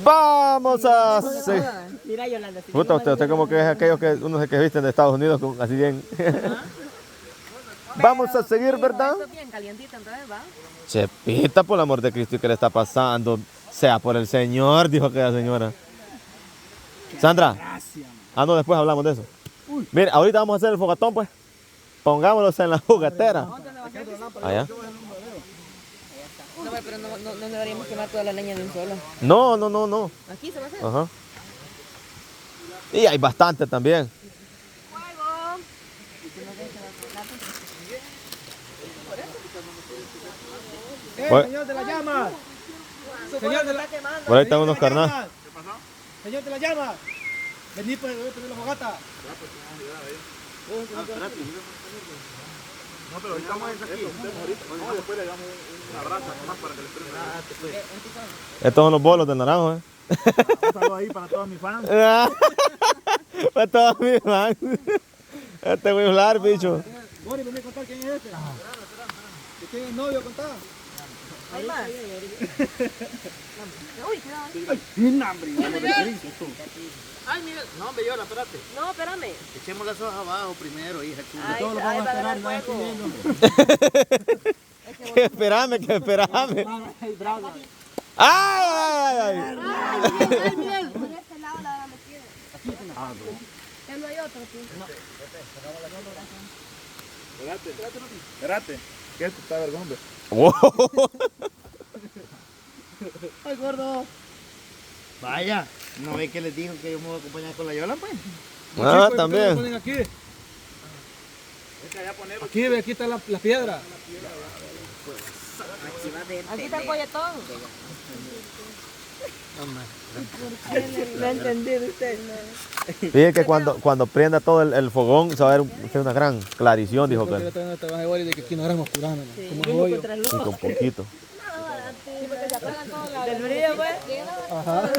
Vamos a seguir. Mira, Yolanda. Puta, usted como que es aquellos que uno se que visten de Estados Unidos así bien. Vamos a seguir, ¿verdad? Esto es bien calientito, entonces va. Chepita, por el amor de Cristo, ¿y qué le está pasando? Sea por el Señor, dijo aquella señora. Sandra, no, después hablamos de eso. Mire, ahorita vamos a hacer el fogatón, pues. Pongámoslos en la juguetera. Allá. No, pero no deberíamos quemar toda la leña de un solo. No. Aquí se va a hacer. Ajá. Y hay bastante también. Fuego. Señor de la llama. Señor de la quemando. Por ahí están unos carnales. ¿Qué pasó? Señor de la llama. Vení pues, voy a poner la fogata. No, pero ahorita vamos a ir aquí. No, después le damos una brasa nomás para que le prenda. Estos son los bolos de naranjo, Un saludo ahí para todos mis fans. Para todos mis fans. Este voy a hablar, bicho. Mori, vení a contar quién es este. ¿De quién es el novio? Contá. Hay más. Uy, cuidado. Ay, sin hambre. Ay, mira, no, hombre, Yola, espérate. No, espérame. Echemos las hojas abajo primero, hija chula. Ay, Todos lo ay, vamos a va a esperar, dar no fuego. Que espérame. ¡Ay! Por este lado la habrá metido. Ya no hay otro, tío. Espérate, que esto está vergón, hombre. Wow. Ay, gordo. Vaya, ¿no ve que les digo que yo me voy a acompañar con la Yola, pues? Ah, Lo también. ponen aquí. Aquí, ve, aquí está la piedra. Aquí está el polletón. No entendí usted. Fíjate que cuando prenda todo el fogón se va a ver una gran clarición, dijo Porque que. yo también te vas a ver de que aquí no éramos oscurando, ¿no? Sí, Como luz hoyo. contra luz. Y con poquito. Del brillo, pues. Ajá.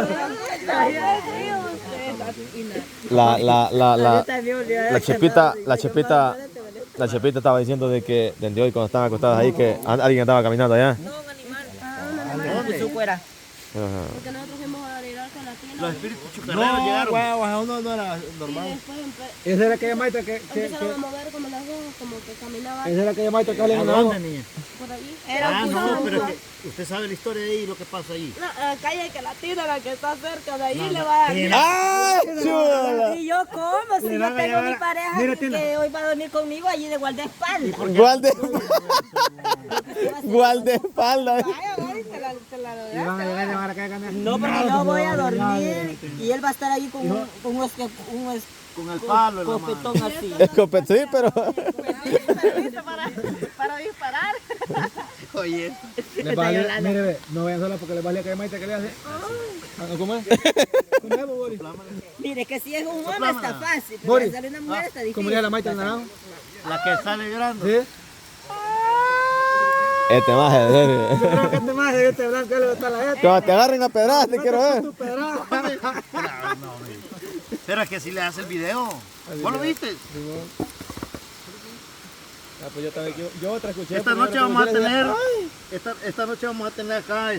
La Chepita estaba diciendo de que desde hoy cuando estaban acostadas ahí que alguien andaba caminando allá. No, un animal. Su fuera. Ajá. Porque nosotros fuimos a arreglar con la tienda. Los espíritus chucarreros No, llegaron. guau, no era Y normal. después Esa era aquella maestra que empezaron a mover como las dos, como que caminaba esa era aquella maestra que ¿A había en dónde, niña? por ahí. Era un No, pero pulso. es que usted sabe la historia de ahí y lo que pasa ahí. No, calle que la tira, la que está cerca de ahí le va a... ¡Ah, chula! Y yo, ¿cómo? Si Le yo van a tengo llevar mi a- pareja Mira, que Tina. hoy va a dormir conmigo allí de guardaespaldas. Guardaespaldas. Vaya, voy, te la Y van a llegar a llevar acá a ganar. No, porque yo voy a dormir y él va a estar ahí con un Con el palo en la mano. copetón así. Sí, pero. Para disparar. Oye, Les vale, mire, ve, no vayan sola porque les vale a aquella maestra que le hace. ¿Cómo es? ¿Cómo es, Boris? Mire, que si es un hombre está fácil, pero Boris. si sale una mujer está difícil. ¿Cómo le da la maestra el naranjo? la que sale llorando. ¿Sí? Este maje, en serio. Yo creo que este más de este blanco le está la gente. Cuando te agarren a pedradas, te quiero ver. Pero es que si le hace el video. ¿Vos lo viste? Pues yo otra escuché. Esta noche vamos a tener, esta noche vamos a tener acá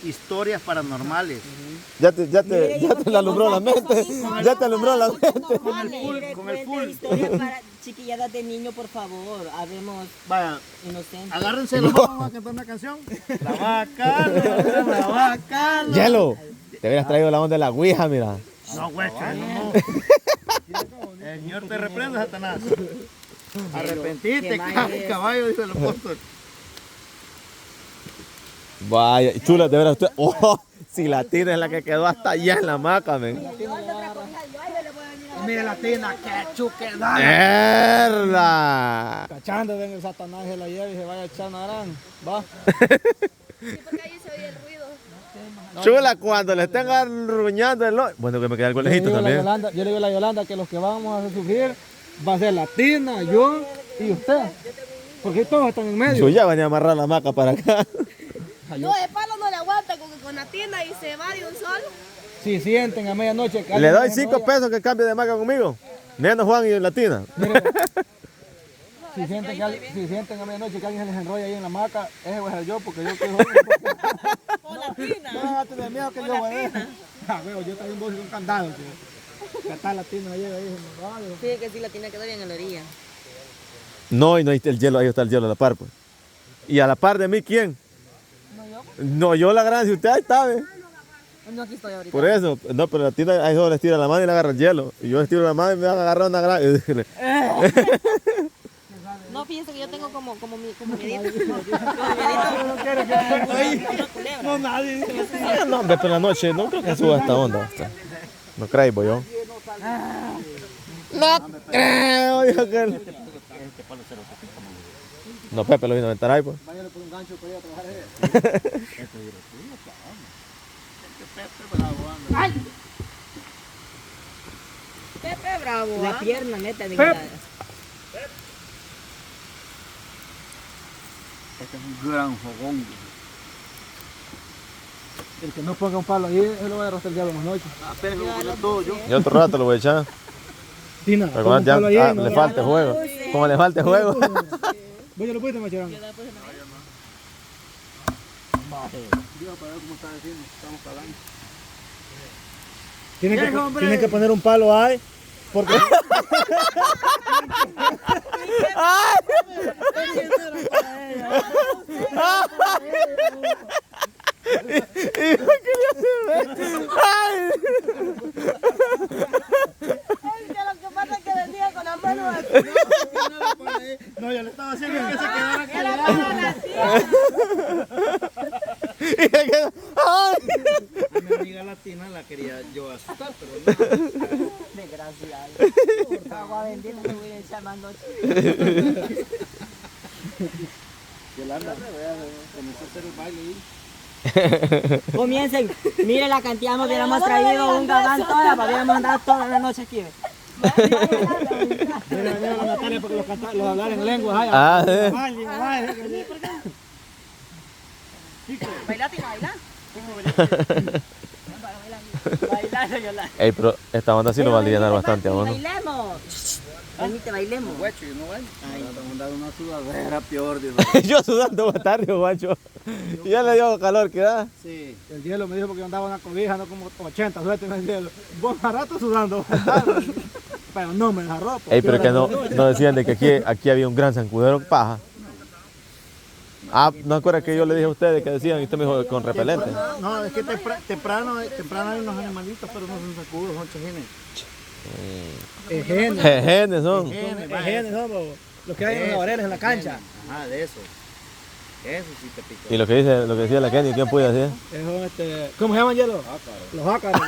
historias paranormales. Ya te la alumbró la mente. Ya te alumbró la mente. Con el full. Historias para chiquilladas de niño, por favor. Habemos Vaya, inocentes. agárrense, vamos a cantar una canción. La vaca, la vaca. Hielo. Te hubieras traído la onda de la ouija, mira. No, hueca, no. El Señor te reprenda, Satanás. Arrepentite, Qué mal caballo, dice el apóstol. Vaya, chula, de veras usted. Oh, si la tina es la que quedó hasta allá en la hamaca, men. Mire la tina, que chuquedad. ¡Mierda! Cachando, ven el Satanás se la lleva y se vaya a echar naranja. Va. Sí, porque ahí se oye el ruido. Chula, cuando le estén arruñando el ojo. Bueno, que me queda el conejito Yo también. le digo a la Yolanda que los que vamos a sufrir va a ser la tina, yo y usted. Porque todos están en medio. Yo ya venía a amarrar la hamaca para acá. No, el palo no le aguanta con la tienda y se va de un solo. Si sienten a medianoche. que Le alguien doy se 5 enrolla. pesos que cambie de hamaca conmigo. Menos Juan y la tina. Mire, Si sienten, si sienten a medianoche que alguien se les enrolla ahí en la hamaca, ese voy a ser yo porque yo quiero... O la tina. No, no, tener miedo que yo voy a ir. Ah, bueno, yo también voy con candado, tío. Que está la tina llega ahí, se me va. Sí, que sí, la tina quedó bien en la orilla. No, y no hay el hielo, ahí está el hielo a la par, pues. Y a la par de mí, ¿quién? No, yo la gran, si usted ahí está, ¿ve? No, aquí estoy ahorita. Por eso, no, pero la tienda ahí solo les tira la mano y le agarra el hielo. Y yo les tiro la mano y me van a agarrar una gran. No, fíjense que yo tengo como miedito. No, nadie. No, hombre, pero en la noche no creo que suba esta onda. No crees, voy yo. No creo, dijo aquel. No, Pepe lo vino a aventar ahí, pues. Váyale por un gancho para ir a trabajar. Pepe bravo. La pierna neta de Pep. Este es un gran fogón. El que no ponga un palo ahí, él lo va a arrastrar el diablo más noche. Apenas me ocurrió todo yo. Y otro rato lo voy a echar. Tina, Pero ponga un ya palo ahí. no, le falta juego. Como le falta juego. Vos ya lo pudiste, Machorán. Dios, para ver cómo está diciendo, estamos pagando. Tienen que poner un palo ahí. Porque... Lo que pasa es que venía con la mano así. No, yo le estaba haciendo que se quedara Y se quedó, ¡ay! A mi amiga latina la quería yo asustar, pero no. Desgraciado. Agua bendita que voy a echar más noche. Yolanda, comenzó a hacer el baile ahí. Comiencen. Mire la cantidad, nos hubiéramos traído un gabán toda, para hubiéramos andado toda la noche aquí. Mira, la Natalia porque los hablar en lengua. Ah, sí. Bailate y baila. Bailando, Yolanda. Ey, pero esta banda sí nos va a aliviar bastante a uno. Bailemos. Venite, bailemos. Guacho, yo no bailo. Ay, estamos dando una sudadera peor, Dios. Yo sudando más tarde, guacho. Y ya le dio calor, ¿qué da? Sí. El hielo me dijo porque yo andaba una cobija, no como 80 sueltas en el hielo. Vos a rato sudando. Pero no me agarró. Ey, pero que no decían de que aquí había un gran zancudero paja. Ah, ¿no acuerdas que yo le dije a ustedes que decían y usted me dijo con repelente? No, es que temprano hay unos animalitos, pero no son sacudos, son chejines. Ejenes. Jejenes son. Ejenes somos los que hay en los laureles en la cancha. Ah, de eso. Eso sí te picó. Y lo que decía la Kenny, ¿quién puede decir? Son ¿cómo se llaman hielo? Los ácaros.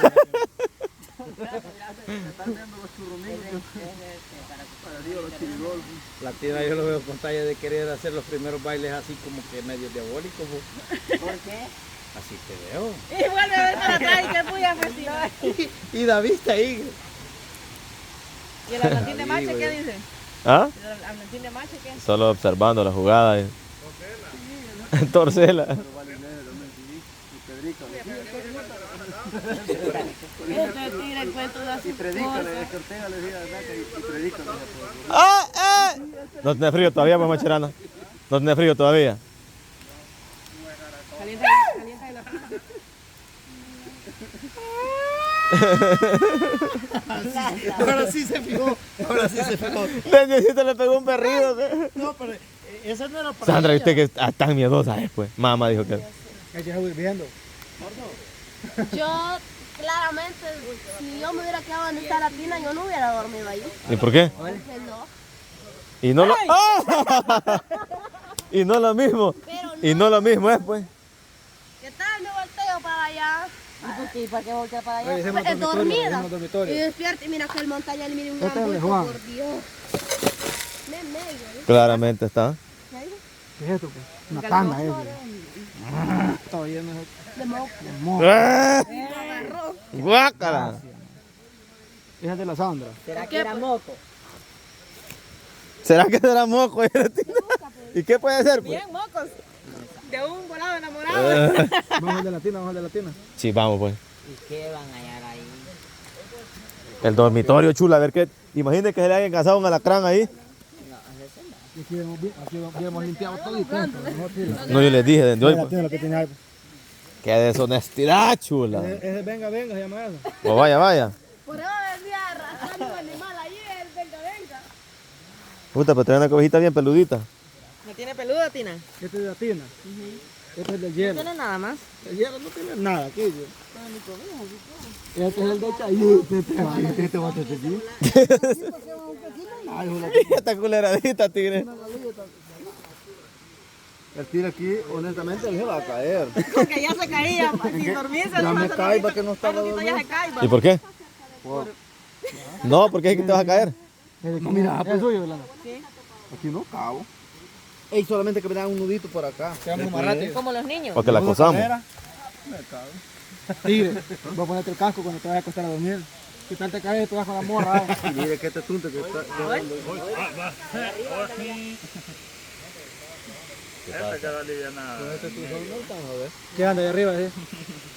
La tía yo lo veo con talla de querer hacer los primeros bailes así como que medio diabólicos. ¿Por qué? Así te veo. Y vuelve a ver para atrás y que fui a festival. Y David está ahí. ¿Y el Atlantín de Macho qué dice? ¿Ah? ¿El Atlantín de Macho qué? Solo observando la jugada. Torcela. Este tira el cuento de así. Y predícale, Ortega le decía, y predícale. ¡Ah, ah! No tiene frío todavía, pues, Macherana. No tiene frío todavía. Calienta la pizza. Ahora sí se fijó. Ahora sí se fijó. Necesito le pegó un perrido. No, pero eso no era para Sandra, ella. usted que está tan miedosa después. Mamá dijo que... Ahí se voy viendo. Yo, claramente, si yo me hubiera quedado en esta latina, yo no hubiera dormido ahí. ¿Y por qué? Porque no. Y no lo... ¡Ah! Y no lo mismo. Pero Y no lo mismo es, pues. ¿Qué tal? Me volteo para allá. ¿Y para qué voltear para allá? Hicimos Es dormida. Y dormitorio. despierta y mira que el montaña le mire un Este es gran el bulto, Juan. por Dios. Me medio. Claramente está. ¿Qué es esto? Pues? Una tanga Todo lleno De moco. de moho. ¡Ah! ¡Guácala! Esa es de la Sandra. ¿Será que era moco? ¿Será que será moco? ¿Y qué puede ser, pues? Bien, mocos. De un volado enamorado. Vamos al de latina, vamos al de latina. Sí, vamos, pues. ¿Y qué van a hallar ahí? El dormitorio, chula, a ver qué. Imagínate que se le hayan casado un alacrán ahí. No, ese no. Y aquí hemos limpiado todo y todo. No, yo les dije desde hoy. Mira, Pues. tiene lo que tiene ahí. Qué deshonestidad, chula. Venga, venga, se llama eso. Pues vaya, vaya. Por eso venía arrastrando un animal ayer, venga, venga. Puta, pero trae una cobijita bien peludita. ¿No tiene peluda, Tina? Este es de la tina. Este es del No hielo. tiene nada más. El hielo no tiene nada aquí. Este es el de Chayito. Este va a ser aquí. Esta culeradita, tigre. El tiro aquí, honestamente, él se va a caer. Porque ya se caía, sin dormirse. Ya me cae porque no estaba Ya se cae, ¿Y por qué? No, porque es que te vas a caer. Mira, es suyo, Belana. Sí. Aquí no cabo. Ey, solamente que me dan un nudito por acá. Como los niños. Porque la acosamos. Tigre, voy a ponerte el casco cuando te vayas a acostar a dormir. Si tal te caes, tú vas con la morra. Y mire que este tunte que está... Esta queda alivianada. ¿Qué anda ahí arriba? ¿Sí?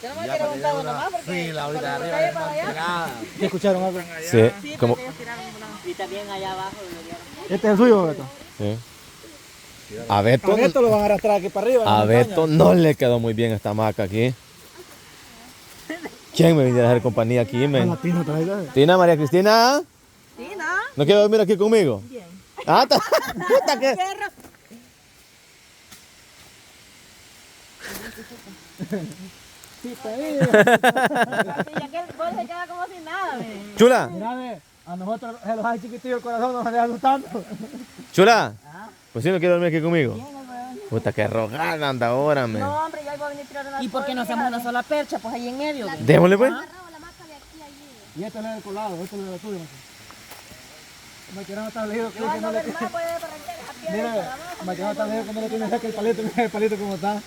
Yo no me quiero montar uno más porque... Sí, la ahorita arriba es más. ¿Ya escucharon algo? Sí, Sí, como... porque ellos tiraron una... Y también allá abajo. Este es el suyo, Beto. Sí. A Beto, A Beto lo van a arrastrar aquí para arriba. en la a montaña. Beto no le quedó muy bien esta hamaca aquí. ¿Quién me viniera a hacer compañía aquí, A men? la tina traiga. Tina, María Cristina, Tina. ¿no quiere dormir aquí conmigo? Bien. Ah, puta que... Sí, está ahí. Y aquel gol se queda como sin nada, ve. Chula, Mira, ve, a nosotros se los hay chiquitillos el corazón, nos dejan tanto. chula. Pues si no quiere dormir aquí conmigo. Puta, que rogada anda ahora, men. No, hombre, ya iba a venir a tirar una... ¿Y por qué no hacemos una sola percha? Pues ahí en medio, ve. Démosle, pues. Agarraba la maca de aquí a allí. Y este es el colado, este es el tuyo, macho. Maquerano está leído, creo que no No, le ver más, puede arrancar la piedra. Mira, Maquerano está leído que no le tiene cerca el palito como está.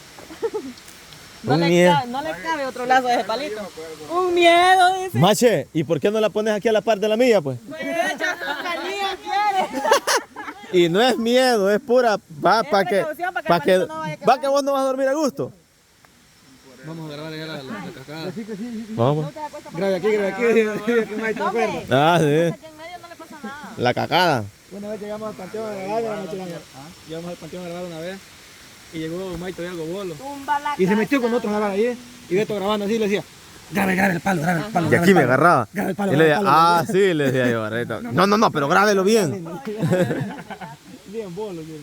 No Un le, miedo. no le cabe otro lazo de ese palito. Un miedo, dice. Mache, ¿y por qué no la pones aquí a la par de la mía, pues? Pues echa tu canilla, quiere. Y no es miedo, es pura... Va, para que... precaución, para que Pa el que, palito no vaya a quebrar. va que vos no vas a dormir a gusto. Vamos a grabar ya la cascada. Sí, sí. Vamos. Grabe aquí, que me ha hecho No, acuerdo. hombre. Ah, sí. Aquí en medio no le pasa nada. La cacada. Una vez llegamos al Panteón de Grabar, llegamos al Panteón de Grabar una vez y llegó Maito y algo bolo. Tumba la Y se metió con nosotros a grabar ahí y Beto grabando así le decía, grabe el palo, grabe el palo. Y aquí me agarraba. Grabe el palo, Y le decía, grabe el palo. ah, sí, le decía yo, Barreto. No, pero grábelo bien. Bien bolo, bien.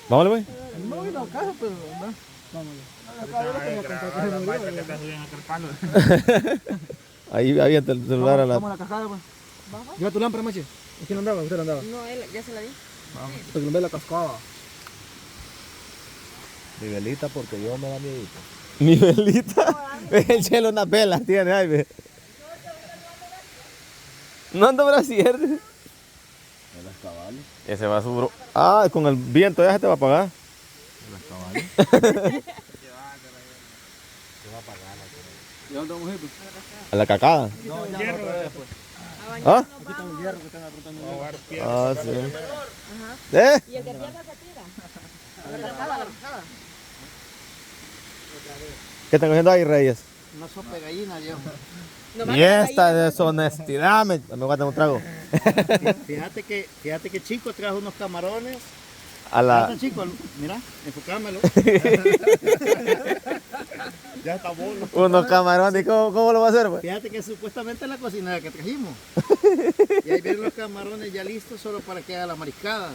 Vámonos, pues. No vino a casa, pero no. Ahí había el celular a la... Vamos a la cascada, pues. Lleva tu lámpara, machi. ¿Quién lo andaba? ¿Usted lo andaba? No, él ya se la di. Porque lo ve la cascada. Nivelita porque yo me da miedito. Mi velita. El chelo unas velas tiene ahí, ve. No ando brasier. Ese va a su bro. Ah, con el viento ya se te va a apagar. ¿Y dónde vamos a ir? A la cacada. ¿Ah? Ah, sí. ¿Eh? Y el que pierda se tira. A la cascada, a la cascada. ¿Qué están cogiendo ahí, Reyes? Una sopa de gallina, yo. Y esta deshonestidad, me voy a tener un trago. Fíjate que Chico trajo unos camarones. A la... Anda, Chico, mira, enfocámelo. Ya está bolo. Unos camarones, ¿cómo lo va a hacer, pues? Fíjate que supuestamente es la cocinera que trajimos. Y ahí vienen los camarones ya listos solo para que haga la mariscada.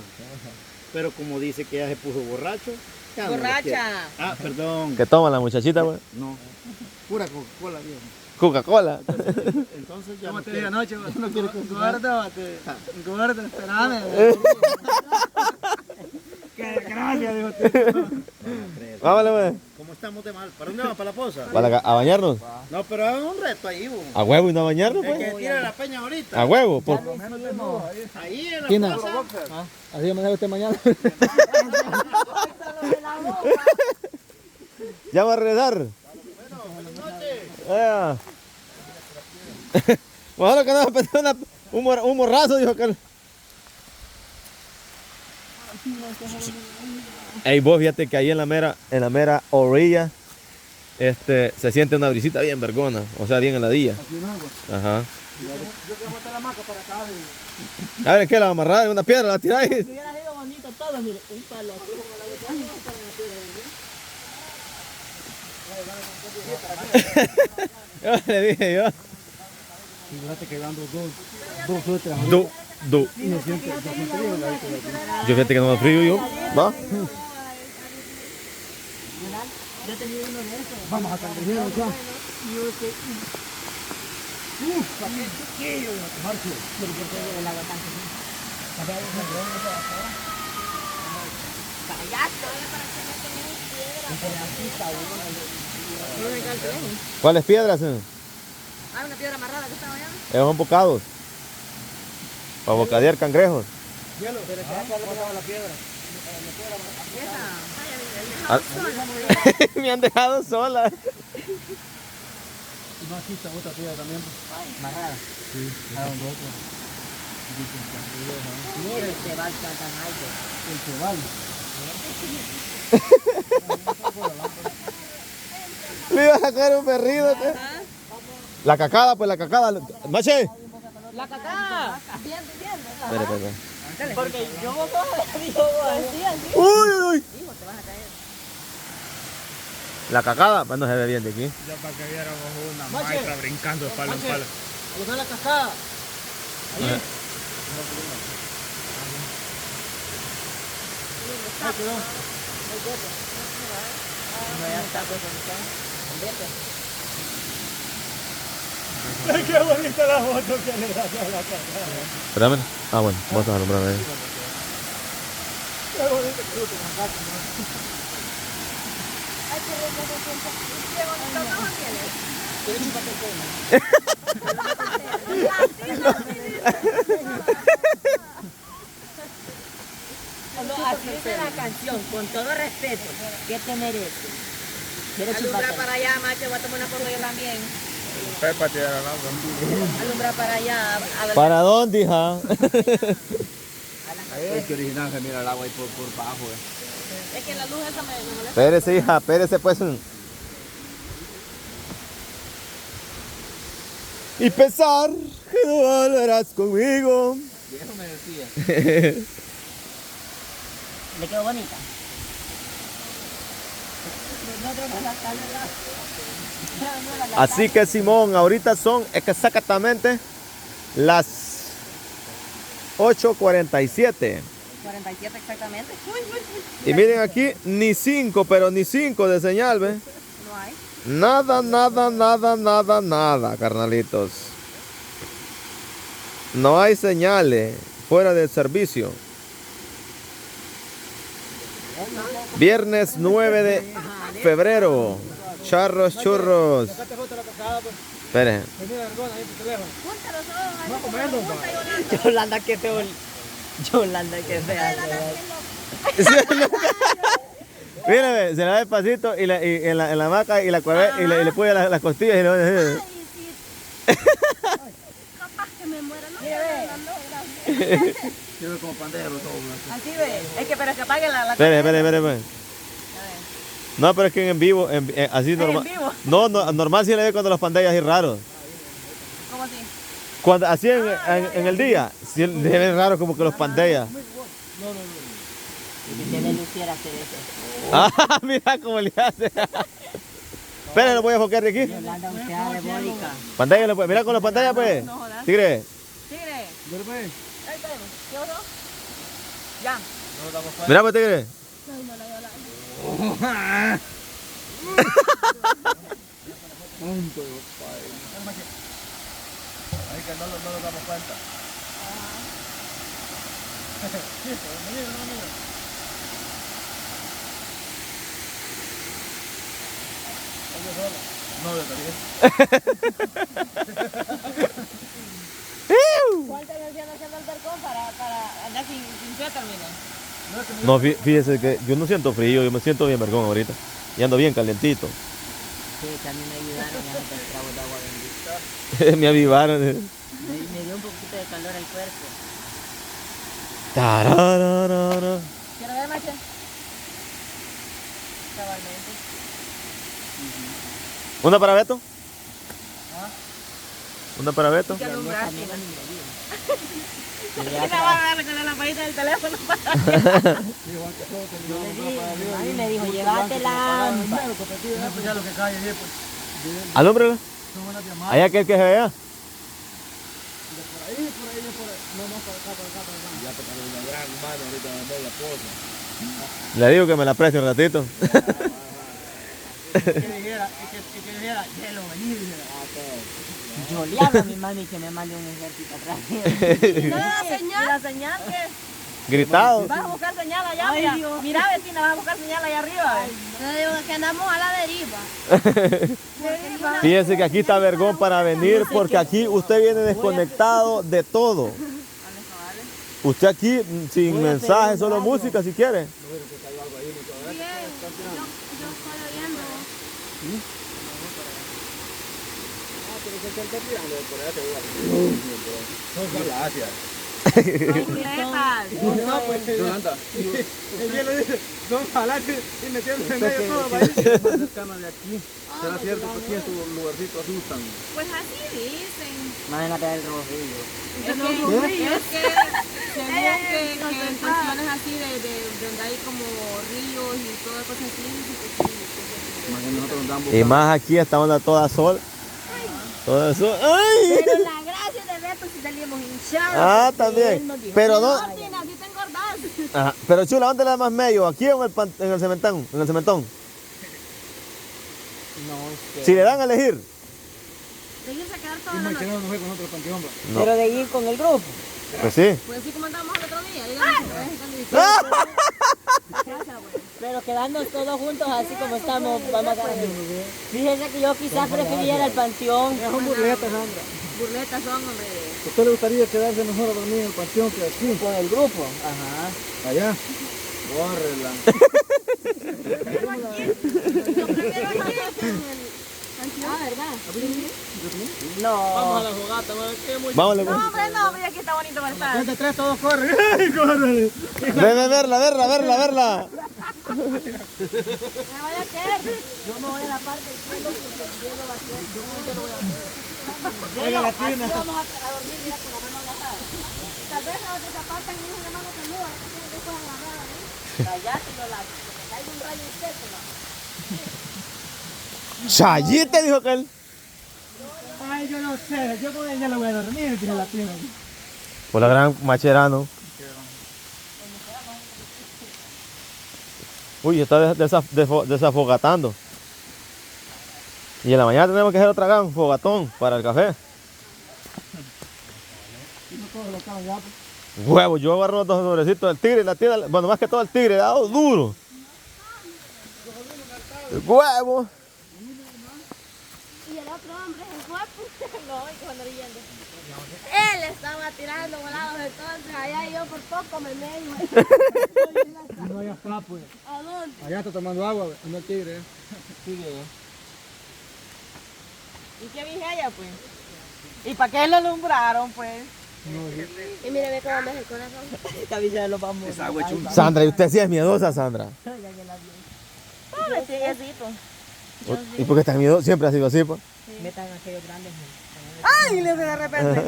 Pero como dice que ya se puso borracho. ya no los quiere. Borracha. Ah, perdón. ¿Qué toma la muchachita, pues? No. Pura Coca-Cola, viejo. Coca-Cola. Entonces ya ¿Cómo no te quiere. dije anoche? No quiero que guárdate, guárdate, espérame. Gracias, dijo. Vámonos, pues. ¿Cómo estamos de mal? ¿Para dónde vamos? ¿Para la poza? ¿A bañarnos? No, pero hagan un reto ahí, vos. ¿A huevo y no a bañarnos, El que pues? tira la peña ahorita. ¿A huevo? Por... Ahí en la Tina. poza. Así me usted mañana. Ya va a regresar. Bueno, que no va a pedir un morrazo, dijo que... Ey, vos fíjate que ahí en la mera orilla, se siente una brisita bien vergona, o sea, bien heladilla. Ajá. A ver, ¿qué? ¿La amarrada en una piedra? ¿La tiráis? Hubiera sido bonito todo, mire, un palo así. Yo le dije yo. Fíjate que dando dos frutas. Y se siente yo fíjate que no me frío yo. ¿Va? Yo tenía uno de esos. Vamos a cangrejeros ya. El agua tan ¿Cuáles piedras? Hay una piedra amarrada que estaba allá. Esos son bocados. Para bocadear cangrejos. Ah, me han dejado sola. No, aquí está otra piedra también. amarrada. Sí, donde otro. Mira el cebal que tan alto. El cebal. Le iba a sacar un perrito. ¿Qué? La cacada, pues la cacada. Mache. La cacá. Bien. Espera. Porque yo digo, Uy, uy. La cacada, pues no se ve bien de aquí. Ya para que viéramos una maestra brincando de palo en palo. ¿Dónde está la cascada? Qué bonita la foto que le das a la casa. Espérame. Ah, bueno, vamos a alumbrar ahí. Ay, qué bonito trabajo tienes. Así dice la canción, con todo respeto. ¿Qué te merece? Alumbra para allá, macho, voy a tomar una foto yo también. Pepa tiene la agua. Alumbra para allá. A ver, ¿Para dónde, hija? Es que original se mira el agua ahí por bajo. es que la luz esa me molesta. Espérese, hija, espérese, pues. Y pensar que no volverás conmigo. Viejo me decía. ¿Le quedó bonita? Así que, Simón, ahorita son exactamente las 8:47. 47 exactamente. Y miren aquí, ni 5, pero ni 5 de señal, ¿ve? No hay. Nada, carnalitos. No hay señales fuera del servicio. Viernes 9 de febrero. Charros, churros. Sacate foto de la cascada, pues. Esperen. Vení, Argona, ahí en tu teléfono. Júntalo todos ahí. Vamos a comerlo, pa. Yolanda, qué feo. Yolanda, qué fea. Mírame, se la da despacito y en la hamaca y la cueve y le pone las costillas y le Ay, sí. Capaz que me muera. No, gracias. Sirve como pandero todo. Así ve. Es que pero que apague la Espere, pues. No, pero es que en vivo, así normal. vivo? No, normal sí le ve cuando los pantallas así raros. ¿Cómo así? Cuando, así en el día, sí le ven raro como que los pantallas. Y si le luciera hacer eso. Ah, mira cómo le hace. Espera, lo voy a enfocar de aquí. Yolanda, usted es diabólica. Pantalla, mira con las pantallas, pues. No jodas. Tigre, Tigre. Dale, pues. Ahí tenemos. ¿Qué otro? Ya. mira, pues, tigre. Ahí que no nos damos cuenta. No, yo también. ¿Cuál te decían haciendo el balcón para andar sin suéter, miren? No, fíjese que yo no siento frío, yo me siento bien vergón ahorita. Y ando bien calientito. Sí, que a mí me ayudaron a hacer tragos de agua bendita. Me avivaron. Me dio un poquito de calor al cuerpo. Tarararara. ¿Quiero ver, macho? Cabalmente. ¿Una para Beto? Una para Beto. Que alumbrar. Yo le Y me van a dar con la lamparita del teléfono para Ay, me dijo, llévate la Ya lo que cae ahí, pues. Alúmbrala. Son buenas llamadas. Hay aquel que se vea. Le digo que me la preste un ratito. Que dijera, que lo vení, dijera. Yo le hablo a mi mami que me mande un ejército atrás. ¿No la señal? ¿La señal qué? Gritado. Vas a buscar señal allá, Ay, mira. Dios. Mira, vecina, vas a buscar señal allá arriba. Yo digo que andamos a la deriva. Fíjese que aquí está vergón para venir porque aquí usted viene desconectado de todo. Usted aquí sin mensaje, solo música si quiere. Bien, yo estoy oyendo. Completas. Yolanda. El hielo dice, son jalates y metiéndose en medio todo para ir. Cercana de aquí. ¿Será cierto que aquí en tu lugarcito asustan? Pues así dicen. Imagínate el rojillo. Es que según que en cuestiones así de donde hay como ríos y todas cosas así, Imagínate, nosotros nos damos. Y más aquí esta onda toda sol. Toda sol. ¡Ay! pero la gracia de ver pues si salimos hinchados. Ah, también. Pero no. No, Tina, así te engordás. Ajá. Pero chula, ¿dónde la más medio? ¿Aquí o en el cementón? En el cementón. No sé. Si le dan a elegir. De irse a quedar Y toda la noche. Marquero no fue con otro panteón. ¿Va? No. Pero de ir con el grupo. Pues sí. Pues así como andábamos el otro día. Dígame, Pero quedarnos todos juntos así como estamos, vamos a quedar. Fíjese que yo quizás prefiriera el panteón. Ya son burletas, Sandra. burletas son, hombre. ¿A usted le gustaría quedarse mejor a dormir en el panteón que aquí? Con el grupo. Ajá. Allá. Bórrela. Yo prefiero aquí que en el panteón. Ah, ¿verdad? No. Vamos a la fogata, Vámonos. No, hombre, no, hombre, aquí está bonito para estar. 33 todos corren. ¡Ay, córrele! Ven, verla. Me voy a hacer. Yo me voy a la parte del cielo porque el cielo va a ser. Yo no voy a hacer. Oiga, la Aquí tina. vamos a dormir mira con la mano agarrada. Tal vez a los que se apartan y una mano peluda, que tienen que estar agarradas, ¿eh? Callate, no la. Que caiga un rayo en seco, ¿no? Chayite, dijo que él. Ay, yo no sé. Yo con ella le voy a dormir, tiene la tina. Por la gran macherano. Uy, está desafogatando. Y en la mañana tenemos que hacer otra gran fogatón para el café. Huevo, yo agarro los dos sobrecitos del tigre y la tira, bueno, más que todo el tigre, dado duro. Huevo. Y el otro hombre se fue, no, y cuando riendo. Él estaba tirando volados entonces, allá y yo por poco me medio. No hay acá, pues. ¿A dónde? Allá está tomando agua, anda el tigre. ¿Y qué dije ella, pues? ¿Y para qué lo alumbraron, pues? Y mire, ve cómo me hace el corazón. Esta villa lo vamos. Esa agua Sandra, y usted sí es miedosa, Sandra. Pobre tibiecito. ¿Y por qué está miedosa? Siempre ha sido así, pues. Metan aquellos grandes. ¡Ay! Le de repente.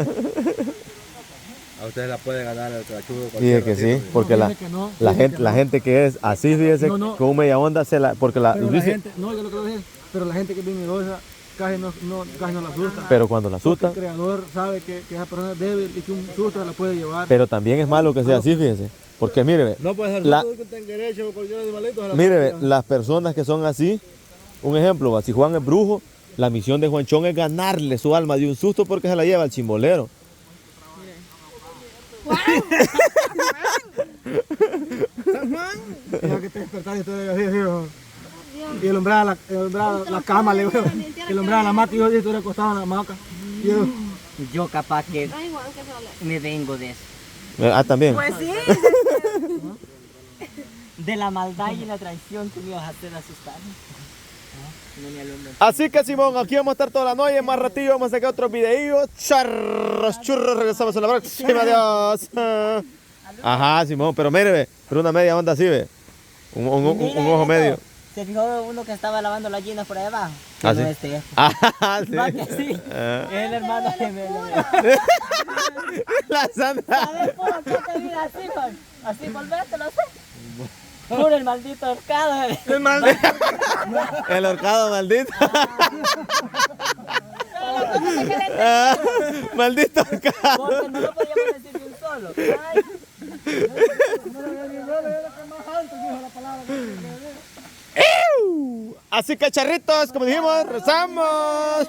A ustedes la puede ganar el cachudo. Dije que sí, porque No, dice que no, la gente que es así, fíjese, No. con media onda, porque la, Pero la dice- gente, no, yo lo que voy a decir, pero la gente que es bien miedosa casi no la asusta. pero cuando la Porque asusta, el creador sabe que esa persona es débil y que un susto se la puede llevar. pero también es malo que sea así, fíjese, porque mire, No puede ser La- todo que tenga derecho o cualquier animalito. se la mire, puede llevar. las personas que son así, un ejemplo, va, si Juan es brujo, la misión de Juanchón es ganarle su alma de un susto porque se la lleva al chimbolero. Ya que te despertaste y estoy así, hijo. Y el hombre la cama, le digo. El hombre a la hamaca y yo estoy acostado en la hamaca. Y yo, Yo capaz que Ay, Juan, que se habla. me vengo de eso. Ah, también. Pues sí. De la maldad y la traición que me ibas a hacer asustar. No me alumbres. Así que Simón, aquí vamos a estar toda la noche, más ratillo vamos a sacar otros videillos. Charros, churros, regresamos a la próxima, adiós. Ajá, Simón, pero mire, ve, pero una media onda así, ve. Un ojo medio. Se fijó uno que estaba lavando las gallinas por ahí abajo. ¿Ah, No, sí? este es. Ah, sí. Va que sí. Ah. Es el hermano gemelo. La Sandra. ¿Sabes por qué te mira así, man? Así volverte, no sé. Por el maldito horcado. El maldito. El horcado maldito. Ah, maldito horcado. Porque no lo podíamos decir de un solo. Ay. Así que charritos, como dijimos, rezamos.